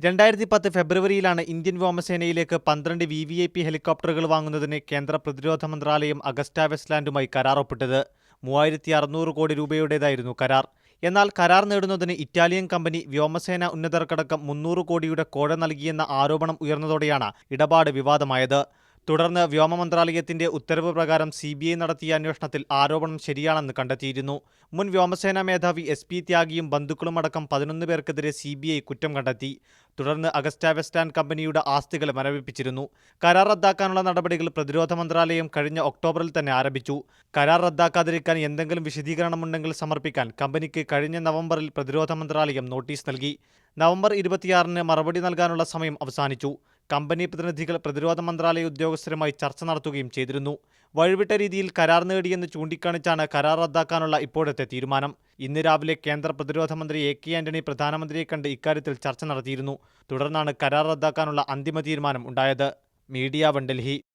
2010 ഫെബ്രുവരിയിലാണ് Indian വ്യോമസേനയിലേക്ക് 12 VVIP ഹെലികോപ്റ്ററുകൾ വാങ്ങുന്നതിന് കേന്ദ്ര പ്രതിരോധ മന്ത്രാലയം അഗസ്റ്റ വെസ്റ്റ്ലാൻഡുമായി കരാർ ഒപ്പിട്ടത്. 3600 കോടി രൂപയുടേതായിരുന്നു കരാർ. എന്നാൽ കരാർ നേടുന്നതിന് ഇറ്റാലിയൻ കമ്പനി വ്യോമസേന ഉന്നതർക്കടക്കം 300 കോടിയുടെ കോഴ നൽകിയെന്ന ആരോപണം ഉയർന്നതോടെയാണ് ഇടപാട് വിവാദമായത്. തുടർന്ന് വ്യോമ മന്ത്രാലയത്തിന്റെ ഉത്തരവ് പ്രകാരം CBI നടത്തിയ അന്വേഷണത്തിൽ ആരോപണം ശരിയാണെന്ന് കണ്ടെത്തിയിരുന്നു. മുൻ വ്യോമസേനാ മേധാവി SP ത്യാഗിയും ബന്ധുക്കളുമടക്കം 11 പേർക്കെതിരെ CBI കുറ്റം കണ്ടെത്തി. തുടർന്ന് അഗസ്റ്റ വെസ്റ്റ്ലാൻഡ് കമ്പനിയുടെ ആസ്തികൾ മരവിപ്പിച്ചിരുന്നു. കരാർ റദ്ദാക്കാനുള്ള നടപടികൾ പ്രതിരോധ മന്ത്രാലയം കഴിഞ്ഞ ഒക്ടോബറിൽ തന്നെ ആരംഭിച്ചു. കരാർ റദ്ദാക്കാതിരിക്കാൻ എന്തെങ്കിലും വിശദീകരണമുണ്ടെങ്കിൽ സമർപ്പിക്കാൻ കമ്പനിക്ക് കഴിഞ്ഞ നവംബറിൽ പ്രതിരോധ മന്ത്രാലയം നോട്ടീസ് നൽകി. നവംബർ 26-ന് മറുപടി നൽകാനുള്ള സമയം അവസാനിച്ചു. കമ്പനി പ്രതിനിധികൾ പ്രതിരോധ മന്ത്രാലയ ഉദ്യോഗസ്ഥരുമായി ചർച്ച നടത്തുകയും ചെയ്തിരുന്നു. വഴിവിട്ട രീതിയിൽ കരാർ നേടിയെന്ന് ചൂണ്ടിക്കാണിച്ചാണ് കരാർ റദ്ദാക്കാനുള്ള ഇപ്പോഴത്തെ തീരുമാനം. ഇന്ന് രാവിലെ കേന്ദ്ര പ്രതിരോധ മന്ത്രി AK ആന്റണി പ്രധാനമന്ത്രിയെ കണ്ട് ഇക്കാര്യത്തിൽ ചർച്ച നടത്തിയിരുന്നു. തുടർന്നാണ് കരാർ റദ്ദാക്കാനുള്ള അന്തിമ തീരുമാനം ഉണ്ടായത്. മീഡിയ 1 ഡൽഹി.